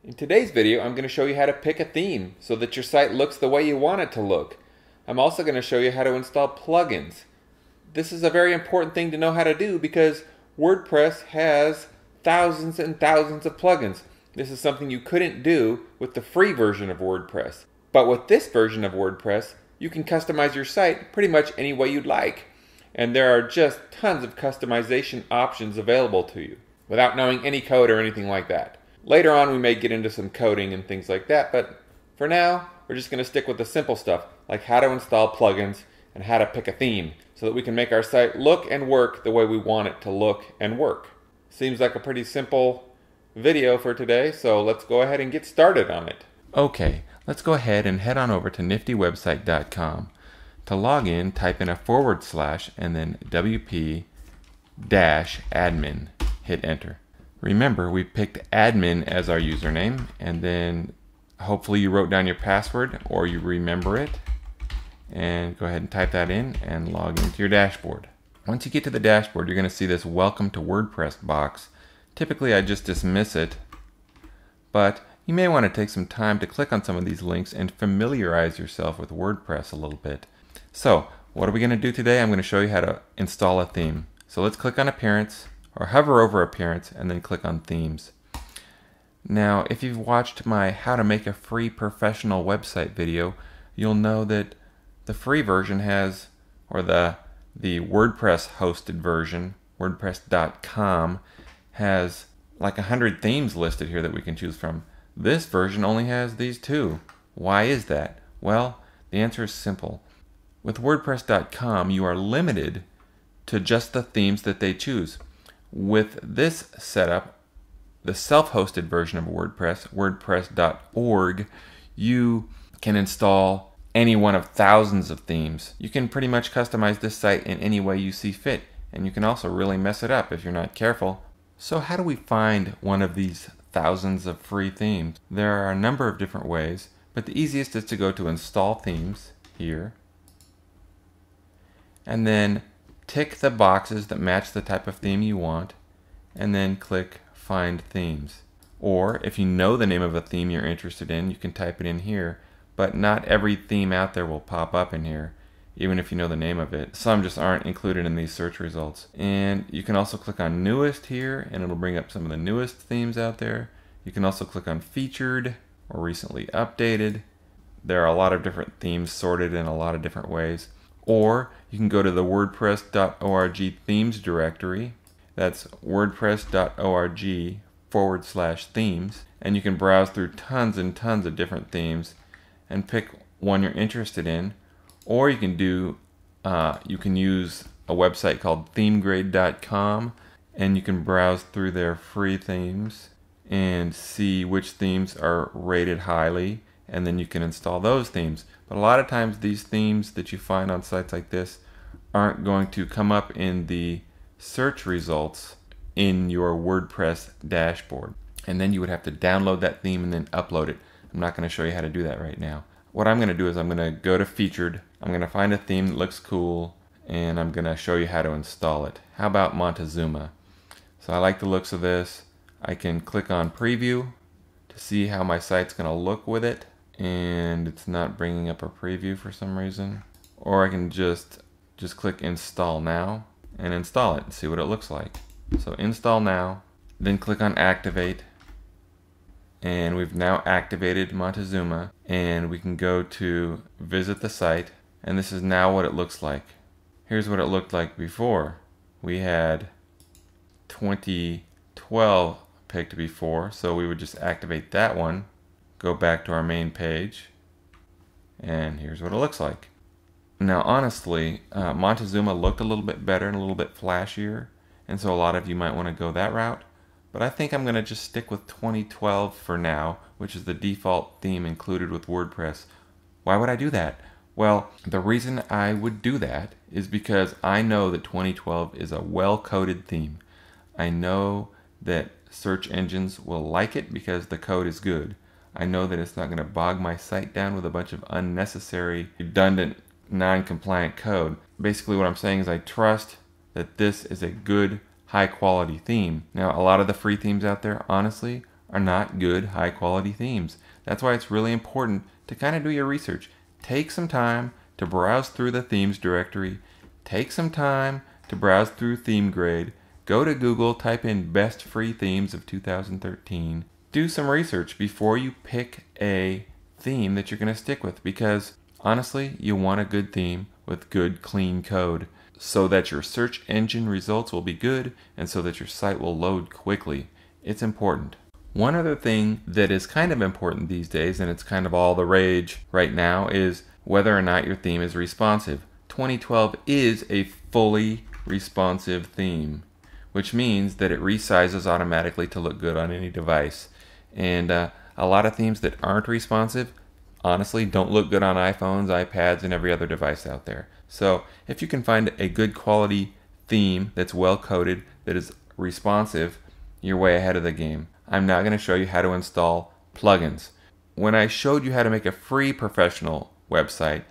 In today's video, I'm going to show you how to pick a theme so that your site looks the way you want it to look. I'm also going to show you how to install plugins. This is a very important thing to know how to do because WordPress has thousands and thousands of plugins. This is something you couldn't do with the free version of WordPress. But with this version of WordPress, you can customize your site pretty much any way you'd like. And there are just tons of customization options available to you without knowing any code or anything like that. Later on, we may get into some coding and things like that, but for now, we're just going to stick with the simple stuff, like how to install plugins and how to pick a theme, so that we can make our site look and work the way we want it to look and work. Seems like a pretty simple video for today, so let's go ahead and get started on it. Okay, let's go ahead and head on over to niftywebsite.com. To log in, type in a / and then wp-admin. Hit enter. Remember, we picked admin as our username, and then hopefully you wrote down your password or you remember it. And go ahead and type that in and log into your dashboard. Once you get to the dashboard, you're going to see this Welcome to WordPress box. Typically, I just dismiss it, but you may want to take some time to click on some of these links and familiarize yourself with WordPress a little bit. So, what are we going to do today? I'm going to show you how to install a theme. So let's click on Appearance, or hover over Appearance and then click on Themes. Now, if you've watched my How to Make a Free Professional Website video, you'll know that the free version has, or the WordPress hosted version, WordPress.com, has like 100 themes listed here that we can choose from. This version only has these 2. Why is that? Well, the answer is simple. With WordPress.com, you are limited to just the themes that they choose. With this setup, the self-hosted version of WordPress, WordPress.org, you can install any one of thousands of themes. You can pretty much customize this site in any way you see fit, and you can also really mess it up if you're not careful. So how do we find one of these thousands of free themes? There are a number of different ways, but the easiest is to go to Install Themes here, and then tick the boxes that match the type of theme you want, and then click Find Themes. Or if you know the name of a theme you're interested in, you can type it in here, but not every theme out there will pop up in here, even if you know the name of it. Some just aren't included in these search results. And you can also click on Newest here, and it'll bring up some of the newest themes out there. You can also click on Featured or Recently Updated. There are a lot of different themes sorted in a lot of different ways. Or you can go to the WordPress.org themes directory. That's WordPress.org/themes. And you can browse through tons and tons of different themes and pick one you're interested in. Or you can use a website called themegrade.com, and you can browse through their free themes and see which themes are rated highly, and then you can install those themes. But a lot of times these themes that you find on sites like this aren't going to come up in the search results in your WordPress dashboard. And then you would have to download that theme and then upload it. I'm not going to show you how to do that right now. What I'm going to do is I'm going to go to Featured. I'm going to find a theme that looks cool, and I'm going to show you how to install it. How about Montezuma? So I like the looks of this. I can click on Preview to see how my site's going to look with it, and it's not bringing up a preview for some reason. Or I can just click Install Now and install it and see what it looks like. So Install Now, then click on Activate, and we've now activated Montezuma, and we can go to Visit the Site, and this is now what it looks like. Here's what it looked like before. We had 2012 picked before, so we would just activate that one, go back to our main page, and here's what it looks like. Now honestly, Montezuma looked a little bit better and a little bit flashier, and so a lot of you might want to go that route, but I think I'm going to just stick with 2012 for now, which is the default theme included with WordPress. Why would I do that? Well, the reason I would do that is because I know that 2012 is a well-coded theme. I know that search engines will like it because the code is good. I know that it's not going to bog my site down with a bunch of unnecessary, redundant, non-compliant code. Basically what I'm saying is I trust that this is a good, high-quality theme. Now, a lot of the free themes out there, honestly, are not good, high quality themes. That's why it's really important to kind of do your research. Take some time to browse through the themes directory. Take some time to browse through ThemeGrade. Go to Google, type in best free themes of 2013. Do some research before you pick a theme that you're going to stick with, because honestly, you want a good theme with good, clean code so that your search engine results will be good and so that your site will load quickly. It's important. One other thing that is kind of important these days, and it's kind of all the rage right now, is whether or not your theme is responsive. 2012 is a fully responsive theme, which means that it resizes automatically to look good on any device. And a lot of themes that aren't responsive, honestly, don't look good on iPhones, iPads, and every other device out there. So if you can find a good quality theme that's well coded, that is responsive, you're way ahead of the game. I'm now going to show you how to install plugins. When I showed you how to make a free professional website,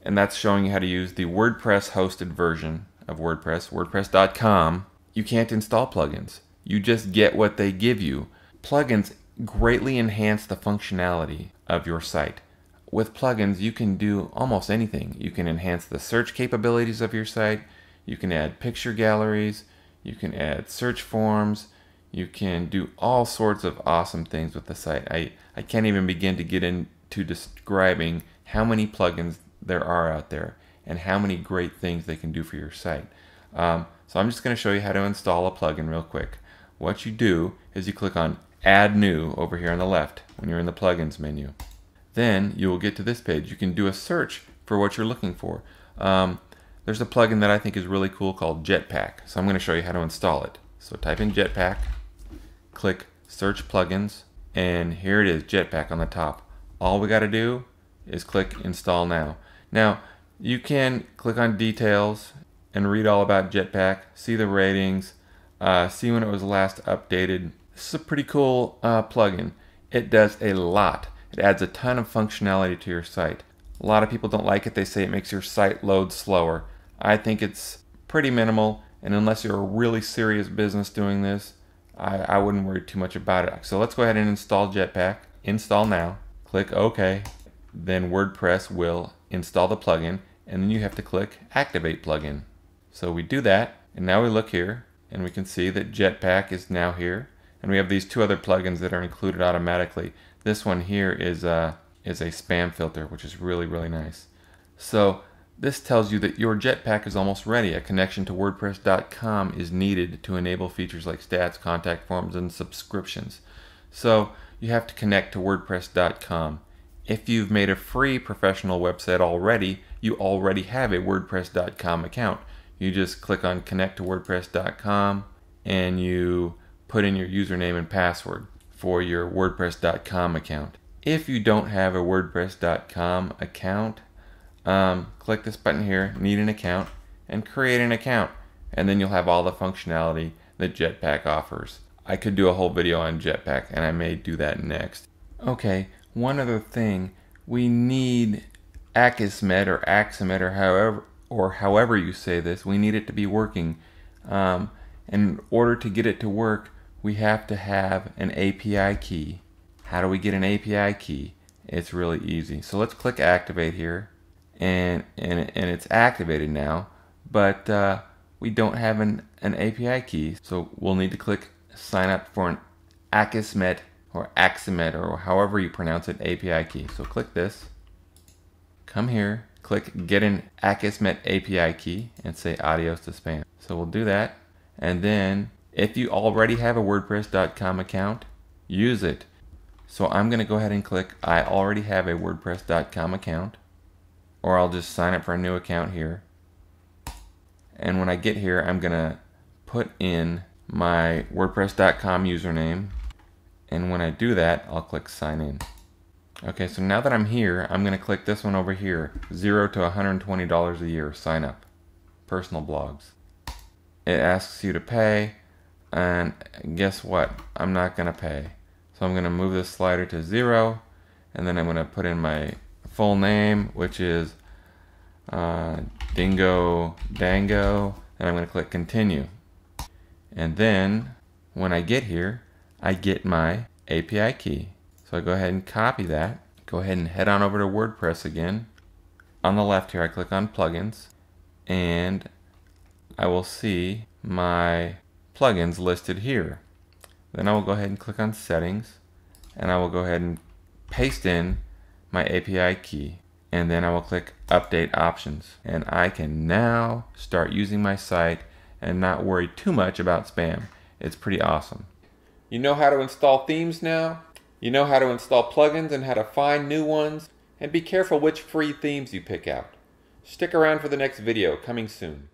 and that's showing you how to use the WordPress hosted version of WordPress, WordPress.com, you can't install plugins. You just get what they give you. Plugins greatly enhance the functionality of your site. With plugins, you can do almost anything. You can enhance the search capabilities of your site. You can add picture galleries. You can add search forms. You can do all sorts of awesome things with the site. I can't even begin to get into describing how many plugins there are out there and how many great things they can do for your site. So I'm just going to show you how to install a plugin real quick. What you do is you click on Add New over here on the left when you're in the Plugins menu. Then you will get to this page. You can do a search for what you're looking for. There's a plugin that I think is really cool called Jetpack. So I'm going to show you how to install it. So type in Jetpack, click Search Plugins, and here it is, Jetpack on the top. All we got to do is click Install Now. Now, you can click on Details and read all about Jetpack, see the ratings, see when it was last updated. This is a pretty cool plugin. It does a lot. It adds a ton of functionality to your site. A lot of people don't like it. They say it makes your site load slower. I think it's pretty minimal, and unless you're a really serious business doing this, I wouldn't worry too much about it. So let's go ahead and install Jetpack. Install now. Click OK. Then WordPress will install the plugin, and then you have to click Activate Plugin. So we do that, and now we look here, and we can see that Jetpack is now here, and we have these two other plugins that are included automatically. This one here is a spam filter, which is really, really nice. So this tells you that your Jetpack is almost ready. A connection to WordPress.com is needed to enable features like stats, contact forms, and subscriptions. So you have to connect to WordPress.com. If you've made a free professional website already, you already have a WordPress.com account. You just click on Connect to WordPress.com and you put in your username and password for your WordPress.com account. If you don't have a WordPress.com account, click this button here, Need an Account, and create an account. And then you'll have all the functionality that Jetpack offers. I could do a whole video on Jetpack, and I may do that next. Okay, one other thing. We need Akismet or Akismet or however you say this. We need it to be working. And in order to get it to work, we have to have an API key. How do we get an API key? It's really easy. So let's click Activate here, and it's activated now, but we don't have an API key. So we'll need to click Sign up for an Akismet or Akismet or however you pronounce it API key. So click this, come here, click Get an Akismet API key, and say Adios to spam. So we'll do that, and then if you already have a WordPress.com account, use it. So I'm going to go ahead and click I already have a WordPress.com account, or I'll just sign up for a new account here. And when I get here, I'm going to put in my WordPress.com username, and when I do that, I'll click Sign In. Okay, so now that I'm here, I'm going to click this one over here, $0 to $120 a year, sign up, personal blogs. It asks you to pay, and guess what? I'm not going to pay. So I'm going to move this slider to 0, and then I'm going to put in my full name, which is Dingo Dango, and I'm going to click Continue. And then when I get here, I get my API key. So I go ahead and copy that. Go ahead and head on over to WordPress again. On the left here, I click on plugins, and I will see my plugins listed here. Then I will go ahead and click on settings, and I will go ahead and paste in my API key, and then I will click update options, and I can now start using my site and not worry too much about spam. It's pretty awesome. You know how to install themes now? You know how to install plugins and how to find new ones? And be careful which free themes you pick out. Stick around for the next video coming soon.